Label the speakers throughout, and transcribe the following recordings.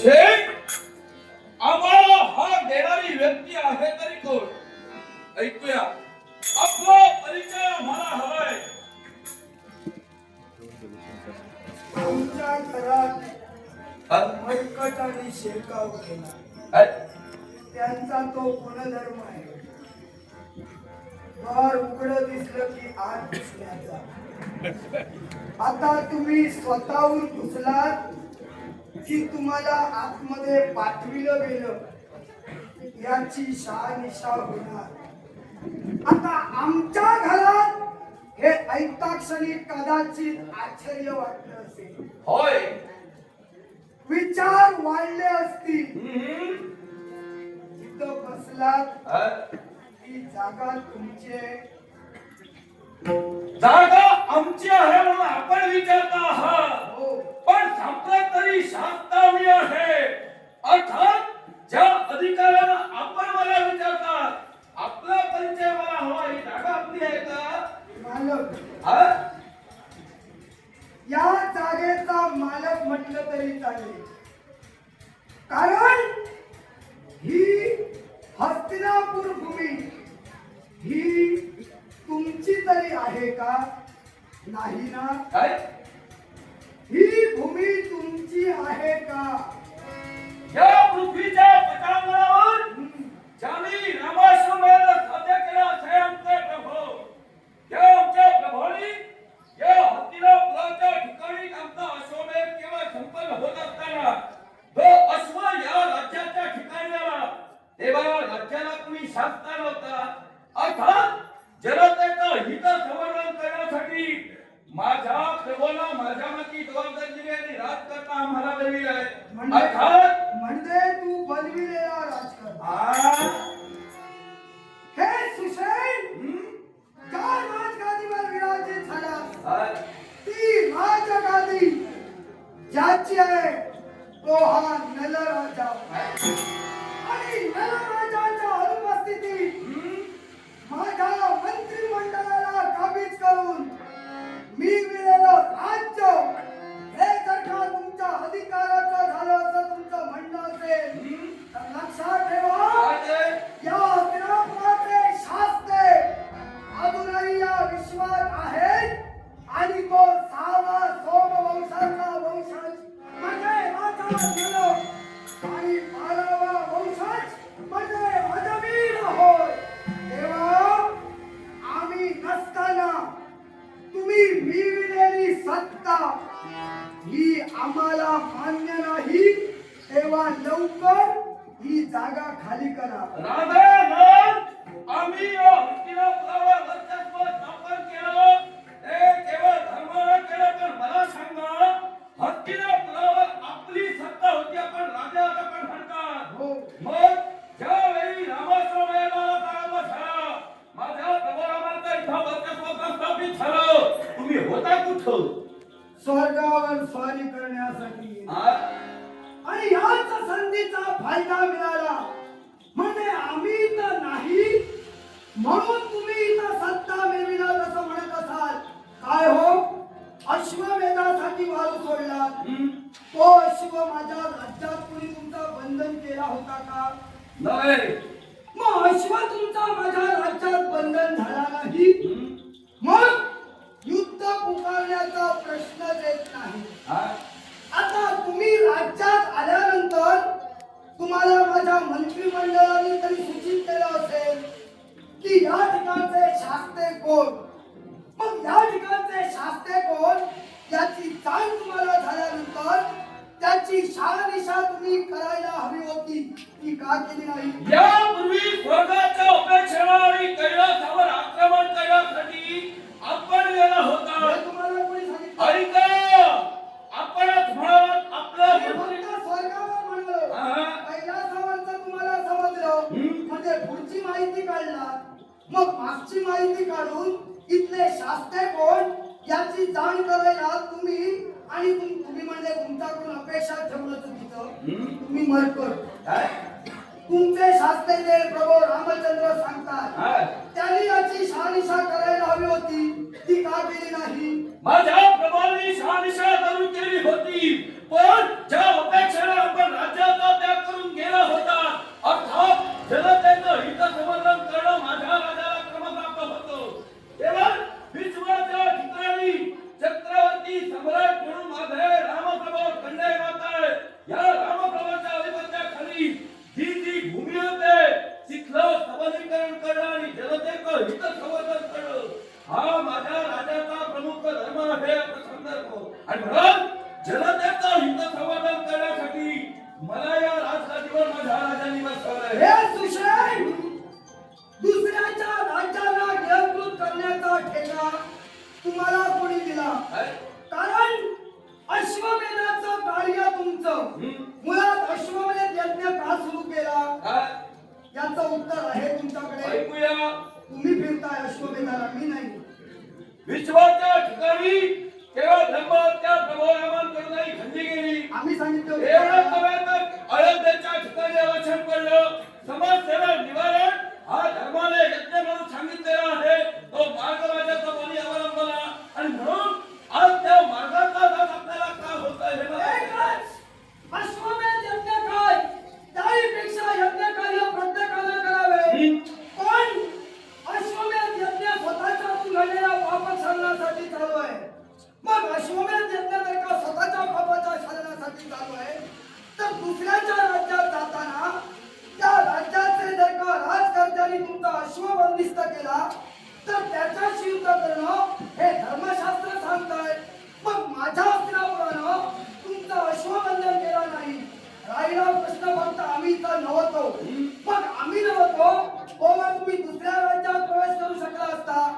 Speaker 1: शेख आम्हाला हा देणारी व्यक्ती आहे तरी कोण? ऐकूया. आपला परिचय आम्हाला हवाय.
Speaker 2: आमच्या घरात मरकट आणि शेकाव केला त्यांचा तो गुणधर्म आहे. द्वार उघडं दिसलं की आत घुसण्याचा. आता तुम्ही स्वतःहून घुसलात की तुम्हाला आतमध्ये पाठविलं गेलं याची शहानिशा होणार. आता आमच्या घरात हे ऐकता क्षणी कदाचित आश्चर्य वाटलं असेल.
Speaker 1: होय.
Speaker 2: विचार वाढले असतील. जिथं बसलात ही जागा तुमची आहे.
Speaker 1: जागा आमची आहे म्हणून आपण विचारता आहात.
Speaker 2: हो.
Speaker 1: पण संपलं तरी शास्त्रावी आहे. अर्थात ज्या अधिकाऱ्यानं आपण मला विचारतात आपला परिचय मला हवा. ही जागा आपली आहे का?
Speaker 2: मालक, या जागेचा मालक म्हटलं तरी चालेल. कारण ही हस्तिनापूर भूमी ही तुमची तरी आहे का? नाही ना?
Speaker 1: काय?
Speaker 2: ही भूमी तुमची आहे का?
Speaker 1: या पृथ्वीच्या पटांगणावर ज्यांनी रामाश्रमाला साध्य केला असे आमचे प्रभू. या आमच्या प्रभूंनी या हस्तिनापुराच्या ठिकाणी आमचा अश्वमेध केव्हा संपन्न होत असताना तो अश्व या राज्याच्या ठिकाणी आला तेव्हा राज्याला तुम्ही शासता नव्हता. अर्थात जनतेचं हित संवर्धन करण्यासाठी माझ्या प्रभूला माझ्या माती जबाबदारी दिली आणि राजकर्ता आम्हाला बनविले आहे.
Speaker 2: म्हणजे तू बनविलेला राजकर्ता. हे सुशैल, ज्या राजगादीवर विराजित झाला ती राजगादी ज्याची आहे तो हा नलराजा. आणि नलराजाच्या अनुपस्थितीत माझ्या मंत्रिमंडळाला काबीज करून मी मिळालेलं राज्य हे जर का तुमच्या अधिकाराचं झालं असं तुमचं म्हणणं असेल तर लक्षात ठेवा. या हस्तिनापुराचे शास्त्रे अजूनही या विश्वात आहेत. आणि तो 6वा सोमवंशाचा वंशज म्हणजे राजा नल आणि 12वा वंशज म्हणजे मधवीर होय. तेव्हा आम्ही नसताना तुम्ही मिळविलेली सत्ता ही आम्हाला मान्य नाही. तेव्हा लवकर ही जागा खाली करा.
Speaker 1: आम्ही हस्तिनापुरावर वर्चस्व स्थापन केलं ते केवळ धर्मानं केलं. पण मला सांगा हस्तिनापुरावर आपली सत्ता होती आपण राजा आपण म्हणतात. मग ज्यावेळी रामाश्रमाला प्रारंभ झाला माझ्या प्रभुरामांचा इथं वर्चस्व प्रस्थापित झालं तुम्ही होता कुठं?
Speaker 2: स्वर्गावर स्वारी करण्यासाठी. आणि याच संधीचा फायदा मिळाला म्हणजे आम्ही तर नाही म्हणून तुम्ही इथं सत्ता मिळविला असं म्हणत असाल. काय हो, अश्वमेधासाठी वारू सोडला तो अश्व माझ्या राज्यात कुणी तुमचं बंधन केला होता का?
Speaker 1: नाही.
Speaker 2: मग अश्व तुमचा माझ्या राज्यात बंधन झाला नाही मग युद्ध पुकारण्याचा प्रश्नच येत नाही. आता तुम्ही राज्यात आल्यानंतर तुम्हाला माझ्या मंत्रिमंडळाने तरी सूचित केलं असेल की या ठिकाणचे शास्त्रे कोण. मग या ठिकाणचे शास्त्रे कोण याची जाण तुम्हाला झाल्यानंतर त्याची शहानिशा तुम्ही करायला हवी होती. ती का केली नाही?
Speaker 1: यापूर्वी स्वर्गाच्या अपेक्षेने आणि कैलासावर आक्रमण करण्यासाठी आपण गेला होता.
Speaker 2: हे तुम्हाला कोणी सांगितलं?
Speaker 1: ऐका, आपणच म्हणालात आपलं
Speaker 2: स्वर्गावर म्हणलं कैलासावरचं तुम्हाला समजलं म्हणजे पुढची माहिती काढला. मग मागची माहिती काढून इथले शास्त्रे कोण याची जाण करायला तुम्ही आणि तुम्ही म्हणजे तुमच्याकडून अपेक्षा ठेवलं चुकीचं. तुम्ही मरकट तुमचे शास्त्रे जे प्रभू रामचंद्र सांगतात त्यांनी याची शहानिशा करायला हवी होती. ती का केली नाही?
Speaker 1: माझ्या प्रभूंनी शहानिशा करून केली होती. पण ज्या अपेक्षेने आपण राज्य राज्याचं हित संवर्धन करण्यासाठी मला या राजगादीवर माझ्या राजांनी बसवलंय.
Speaker 2: हे सुशेन, दुसऱ्याच्या राज्याला नियंत्रित करण्याचा ठेका तुम्हाला कोणी दिला? कारण अश्वमेधाचं कार्य तुमचं. मुळात अश्वमेध यज्ञ का सुरू केला याचं उत्तर आहे तुमच्याकडे.
Speaker 1: ऐकूया.
Speaker 2: तुम्ही फिरताय अश्वमेधाला, मी नाही.
Speaker 1: विश्वाच्या ठिकाणी केवळ धर्महत्या प्रभोरामांकडूनही घडली गेली.
Speaker 2: आम्ही सांगितलं
Speaker 1: एवढं
Speaker 2: होतं.
Speaker 1: नव्हे तर अयोध्येच्या ठिकाणी अवचन पडलं. समाजसेवा निवारण हा धर्माने यज्ञ म्हणून सांगितलेला आहे. तो मार्ग माझ्याचा बळी अवलंबला आणि म्हणून आज त्या मार्गाचा नाश आपल्याला का होत आहे हे मला
Speaker 2: एकच अश्वमेध यज्ञ काय, त्याहीपेक्षा यज्ञ कार्य प्रत्येकाला करावे. पण अश्वमेध यज्ञ स्वतःच्यातून घडलेल्या पापक्षालनासाठी चालू आहे. मग अश्वमेध यज्ञ जर का स्वतःच्या पापाच्या क्षालनासाठी चालू आहे, तर दुसऱ्याच्या राज्यात जाताना त्या राज्याचे जर का राजकर्त्यांनी तुमचा अश्व बंदिस्त केला तर त्याच्याशी युद्ध करणं हे धर्मशास्त्र सांगताय. मग माझ्या हस्तिनापुरानं तुमचं अश्वबंधन केला नाही. राहिला प्रश्न फक्त आम्ही तर नव्हतो. मग आम्ही नव्हतो तेव्हा तुम्ही दुसऱ्या राज्यात प्रवेश करू शकला असता.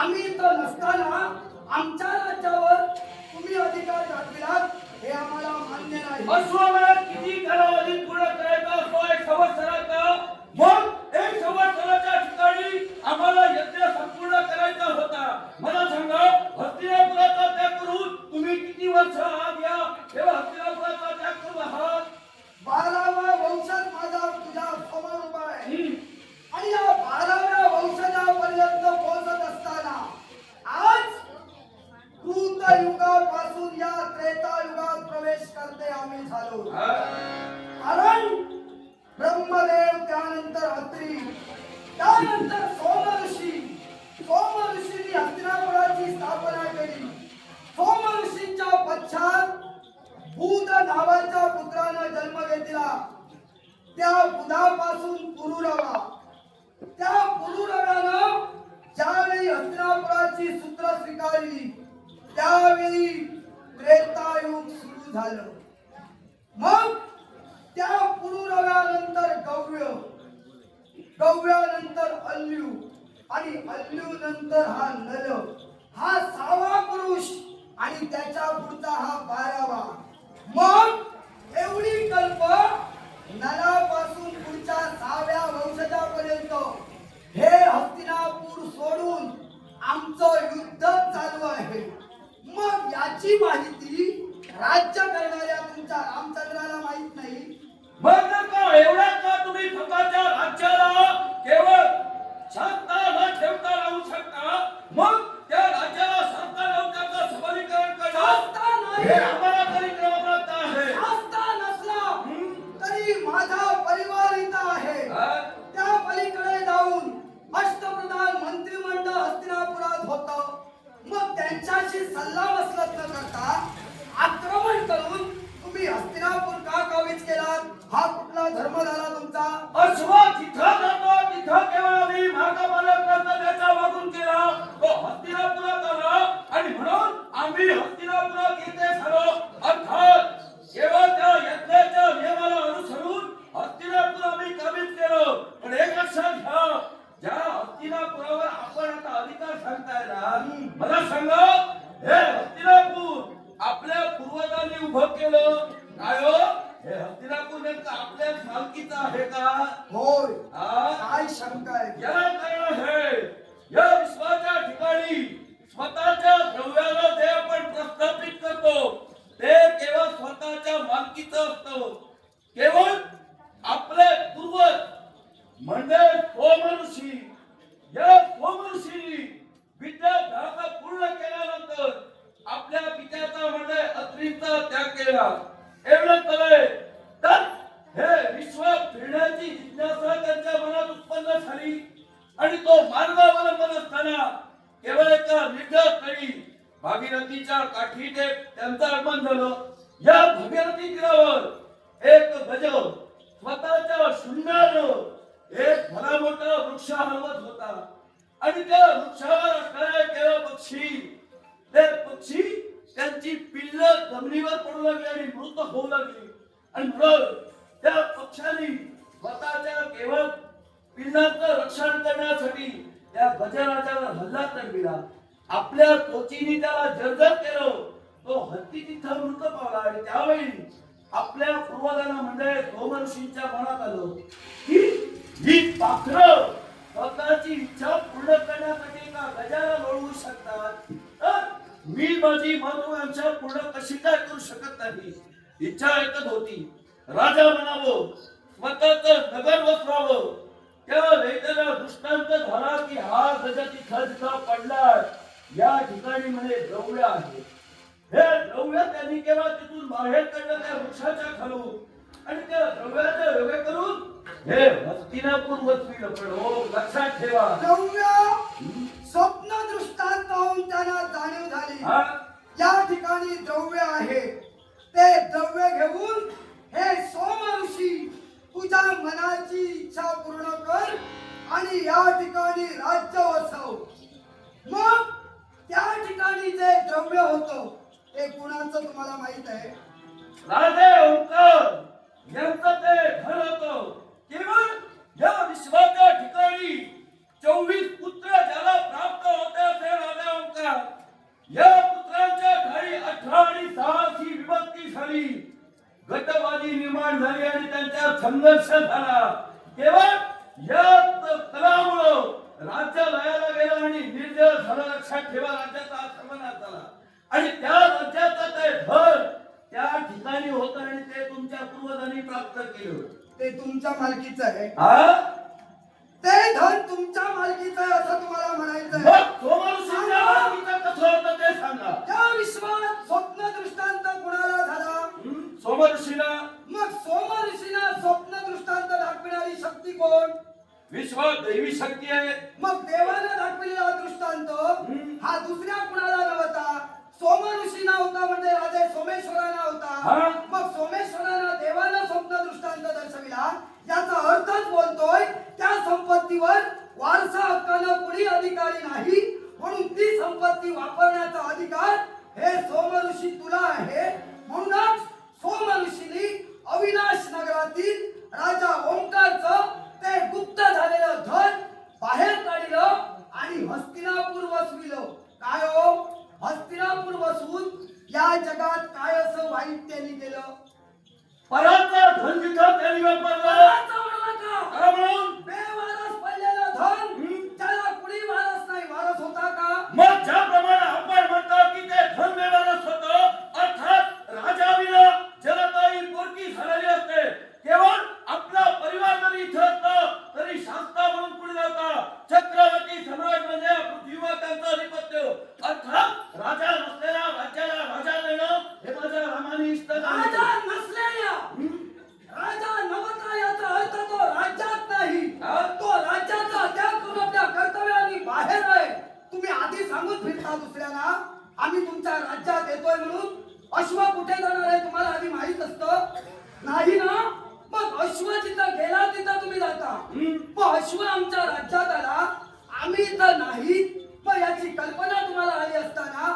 Speaker 2: आम्ही तर नसताना आमच्या राज्यावर तुम्ही अधिकार दाखविलात हे आम्हाला मान्य नाही.
Speaker 1: अश्वमेध किती कालावधीत पूर्ण करायचा असतो? 1 संवत्सराचा. मग 1 संवत्सराच्या ठिकाणी आम्हाला यज्ञ संपूर्ण करायचा होता. मला सांगा, हस्तिनापुराचा त्याग करून तुम्ही किती वर्ष आहात? या तेव्हा हस्तिनापुराचा त्याग करून आहात.
Speaker 2: 12वा वंशात माझा तुझ्या समोर उभा आहे आणि या 12व्या वंशजापर्यंत पोहोचत असताना आज कृतयुगापासून या त्रेतायुगात प्रवेश करते आम्ही झालो. कारण ब्रह्मदेव, त्यानंतर अत्रि, त्यानंतर सोम ऋषींनी हस्तिनापुराची स्थापना केली. सोम ऋषींच्या पश्चात बुध नावाच्या पुत्रानं जन्म घेतला. त्या बुधापासून पुरुरवा, त्या पुरुरव्यानं ज्यावेळी हस्तिनापुराची सूत्र स्वीकारली त्यावेळी त्रेतायुग सुरू झालं. मग त्या पुरुरव्यानंतर गव्यानंतर अल्लू आणि अल्लू नंतर हा नल, हा 6वा पुरुष आणि त्याच्या पुढचा हा 12वा. मग एवढी कल्प नलापासून पुढच्या 6व्या वंशजापर्यंत हे हस्तिनापूर सोडून आमचं युद्ध चालू आहे. मग याची माहिती राज्य करणाऱ्या तुमच्या रामचंद्राला माहित नाही.
Speaker 1: मग जर का एवढा का तुम्ही स्वतःच्या राज्याला केवळ शांता न ठेवता राहू शकता, मग त्या राज्याला शांता राहून त्याचं सबलीकरण करणं हे आम्हाला तरी क्रमप्राप्त आहे.
Speaker 2: शास्ता नसला तरी माझा परिवार इथं आहे. त्या पलीकडे जाऊन अष्टप्रधान मंत्रिमंडळ हस्तिनापुरात होतं. मग त्यांच्याशी सल्लामसलत न करता आक्रमण करून तुम्ही हस्तिनापूर का काबीज केलात? हा कुठला धर्म झाला तुमचा?
Speaker 1: अश्व जिथं जातो तिथं केवळ आम्ही मार्गपालक त्याचा वागून केला. तो हस्तिनापुरात आला आणि म्हणून आम्ही हस्तिनापुरात येथे झालो. अर्थात केवळ त्या यज्ञाच्या नियमाला अनुसरून हस्तिनापूर आम्ही काबीज केलं. पण एक लक्षात घ्या, ज्या हस्तिनापुरावर आपण आता अधिकार सांगताय ना, मला सांगा, हे हस्तिनापूर आपल्या पूर्वजांनी उभं केलं काय हो? हे हस्तिनापूर नेमकं आपल्याच मालकीचं आहे का?
Speaker 2: होय.
Speaker 1: हा?
Speaker 2: काय शंका आहे?
Speaker 1: याला कारण आहे, या विश्वाच्या ठिकाणी स्वतःच्या द्रव्याला जे आपण प्रस्थापित करतो ते केवळ स्वतःच्या मालकीचं असतं. केवळ आपले पूर्वज म्हणजे सोम ऋषी, या सोम ऋषींनी विद्याभ्यास पूर्ण केल्यानंतर आपल्या पित्याचा म्हणजे अत्रीचा त्याग केला. एवढंच नव्हे तर हे विश्व फिरण्याची जिज्ञासा त्यांच्या मनात उत्पन्न झाली आणि तो मार्ग अवलंबन असताना केवळ एका निर्जळ स्थळी भागीरथीच्या काठी ते त्यांचं आगमन झालं. या भागीरथी तीरावर एक गज स्वतःच्या शून्यानं एक भला मोठा वृक्ष हलवत होता आणि त्या वृक्षावर असणारे केवळ पक्षी, ते पक्षी त्यांची पिल्ल जमिनीवर पडू लागली आणि मृत होऊ लागली. आणि म्हणून त्या पक्षांनी स्वतःच्या केवळ पिल्लांचं रक्षण करण्यासाठी त्या गजराजावर हल्ला चढविला. आपल्या तोचीने त्याला जर्जर केलं. तो हत्ती तिथं मृत पावला. आणि त्यावेळी आपल्या पूर्वजांना म्हणजे सोमऋषींच्या मनात आलं की ही पाखरं स्वतःची इच्छा पूर्ण करण्यासाठी का गजाला लोळवू शकतात, तर मी माझी महत्वाकांक्षा पूर्ण कशी काय करू शकत नाही. इच्छा ऐकत होती. राजा म्हणावं, स्वतःच नगर वसवावं. त्या वेदना दृष्टांत झाला की हा गज तिथं जिथं पडलाय या ठिकाणी म्हणे द्रव्य आहे. हे द्रव्य त्यांनी केव्हा तिथून बाहेर काढलं त्या वृक्षाच्या खालून. आणि त्या द्रव्याचे वेगळे करून हे हस्तिनापूर वसविलं. पण हो लक्षात ठेवा,
Speaker 2: द्रव्य स्वप्न दृष्टांत पाहून त्यांना जाणीव झाली या ठिकाणी द्रव्य आहे. ते द्रव्य घेऊन हे सोम ऋषी तुझ्या मनाची इच्छा पूर्ण कर आणि या ठिकाणी राज्य वसव. मग त्या ठिकाणी जे द्रव्य होतं ते कुणाचं तुम्हाला माहित आहे?
Speaker 1: राजे ओंकार यांचं ते धन होतं. केवळ या विश्वाच्या ठिकाणी 24 पुत्र ज्याला प्राप्त होते असे राजा ओंकार. या पुत्रांच्या ठाई 18 आणि 6 ही विभक्ती झाली. गटबाजी निर्माण झाली आणि त्यांच्यात संघर्ष झाला. केवळ या तलामुळं राज्य लयाला गेलं आणि निर्जळ झालं. लक्षात ठेवा, राज्याचा सर्वनाश झाला. आणि त्या राज्याचं ते धन त्या ठिकाणी होतं आणि ते तुमच्या पूर्वजांनी प्राप्त केलं.
Speaker 2: ते तुमच्या मालकीचं आहे.
Speaker 1: ते
Speaker 2: धन तुमच्या मालकीचं आहे असं तुम्हाला म्हणायचं आहे.
Speaker 1: मग सोमऋषीच्या मालकीचं कसं होतं ते सांगा.
Speaker 2: त्या विश्वात स्वप्न दृष्टांत कुणाला झाला?
Speaker 1: सोमऋषीला.
Speaker 2: मग सोम ऋषीला स्वप्न दृष्टांत दाखविणारी शक्ती कोण?
Speaker 1: विश्वात दैवी शक्ती आहे.
Speaker 2: मग देवानं दाखविलेला दृष्टांत हा दुसऱ्या कुणाला नव्हता. सोम ऋषी होता म्हणजे राजे सोमेश्वराना होता. मग सोमेश्वराना देवानं स्वप्न दृष्टांत दर्शविला. याचा अर्थच बोलतोय त्या संपत्तीवर वारसा हक्कानं कुणी अधिकारी नाही, म्हणून ती संपत्ती वापरण्याचा अधिकार हे सोम ऋषी तुला आहे. म्हणूनच सोम ऋषींनी अविनाश नगरातील राजा ओंकारचं ते गुप्त झालेलं धन बाहेर काढलं आणि हस्तिनापूर वसविलं. काय हो, हस्तिनापूर वसवून या जगात काय असं वाईट त्यांनी केलं?
Speaker 1: पराचं धन जिथं त्यांनी वापरलं. का म्हणून?
Speaker 2: बेवारस पडलेलं धन त्याला कुणी वारस नाही. वारस होता का?
Speaker 1: मग ज्याप्रमाणे आपण म्हणतो की ते धन बेवारस होतं, अर्थात राजाविना जनताही पोरकी झालेली असते. केवळ आपला परिवार जरी इथं असतं तरी शास्ता म्हणून पुढे जाता. चक्रवर्ती सम्राट म्हणजे पृथ्वीवर त्यांचं अधिपत्य. अर्थात राजा नसलेल्या राज्याला राजा देणं हे माझ्या रामाने इष्ट
Speaker 2: राजा नसलेल्या राजा नवता याचा अर्थ तो राज्यात नाही. तो राज्याचा त्याग करून आपल्या कर्तव्याने बाहेर आहे. तुम्ही आधी सांगून फिरता दुसऱ्यांना आम्ही तुमच्या राज्यात येतोय म्हणून. अश्व कुठे जाणार आहे तुम्हाला आधी माहित असतं नाही ना? मग अश्व जिथं गेला तिथं तुम्ही जाता. मग अश्व आमच्या राज्यात आला, आम्ही इथं नाही. मग याची कल्पना तुम्हाला आली असताना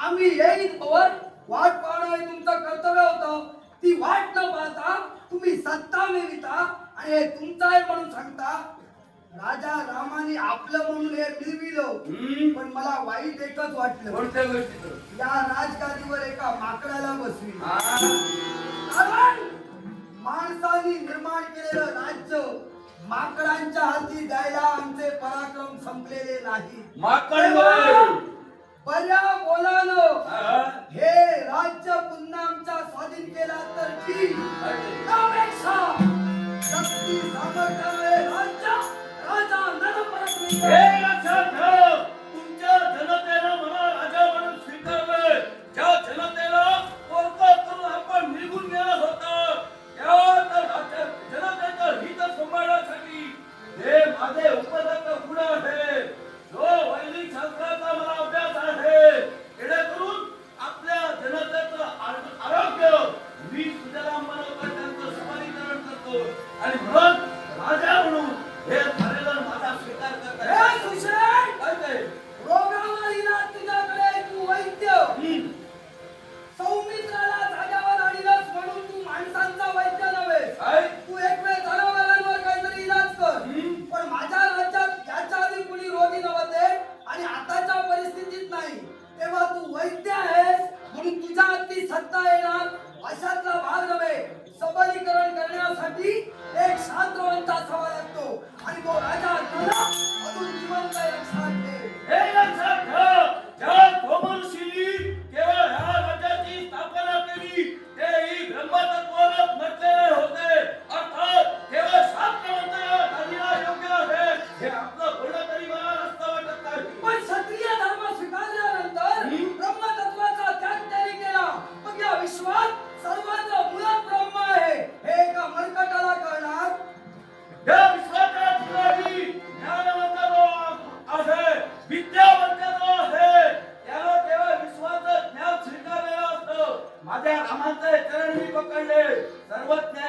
Speaker 2: आम्ही येईल वर वाट पाहणं हे तुमचं कर्तव्य होतं. ती वाट न पाहता तुम्ही सत्ता मिळविता आणि हे तुमचं आहे म्हणून सांगता. राजा रामाने आपलं म्हणून हे मिळविलं. पण मला वाईट एकच वाटलं.
Speaker 1: कोणत्या गोष्टीचं?
Speaker 2: या राजगादीवर एका माकडाला बसविलं. कारण माणसांनी निर्माण केलेलं राज्य माकडांच्या हाती द्यायला आमचे पराक्रम संपलेले नाही.
Speaker 1: माकड
Speaker 2: बऱ्या बोलानं हे राज्य पुन्हा आमच्या स्वाधीन केला तर ठीक. त्यापेक्षा शक्ती सामर्थ्यामुळे राज्य राजा नरपराक्रमी.
Speaker 1: हे लक्षात ठेव, तुमच्या जनतेनं मला राजा म्हणून स्वीकारलंय. ज्या जनतेला पोरकं करून आपण निघून गेलं होतं त्या जनतेचं हित सांभाळण्यासाठी हे माझे उपदत्त गुण आहे. जो वैदिक शास्त्राचा मला अभ्यास आहे, जेणेकरून आपल्या जनतेचं आरोग्य मी सुजलाम बनवतो, त्यांचं सबलीकरण करतो. आणि म्हणून राजा म्हणून हे झालेलं माझा स्वीकार करतो.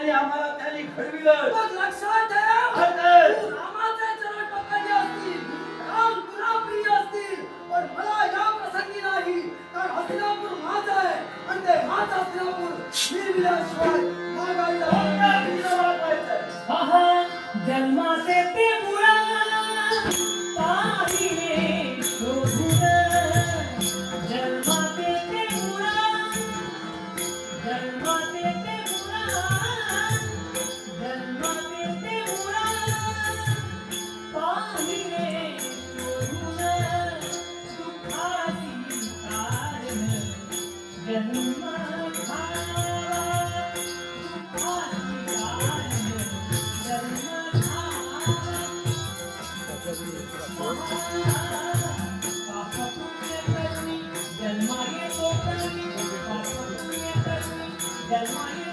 Speaker 1: आणि आम्हाला त्यांनी घडविलं.
Speaker 2: मग लक्षात ठेव,
Speaker 1: आता
Speaker 2: तू रामाचे चरण पकडले असतील, राम तुला प्रिय असतील, पण मला या प्रसंगी नाही. कारण हस्तिनापूर माझं आहे आणि ते माझं हस्तिनापूर मिळविल्याशिवाय मागायला
Speaker 1: आपल्या तिला वाचवायचं.
Speaker 3: आहा, जन्माचे ते मुळा पाहिले शोधून, जन्माचे ते मुळा, जन्माचे ते मुळा, जन्माचे ते मुळा पाहिले शोधून, दुःखाची कारण जन्म घावा, दुःखाची कारण जन्म घावा. पाप पुण्य करणी जन्मा येतो करणी, पाप पुण्य करणी जन्मा येतो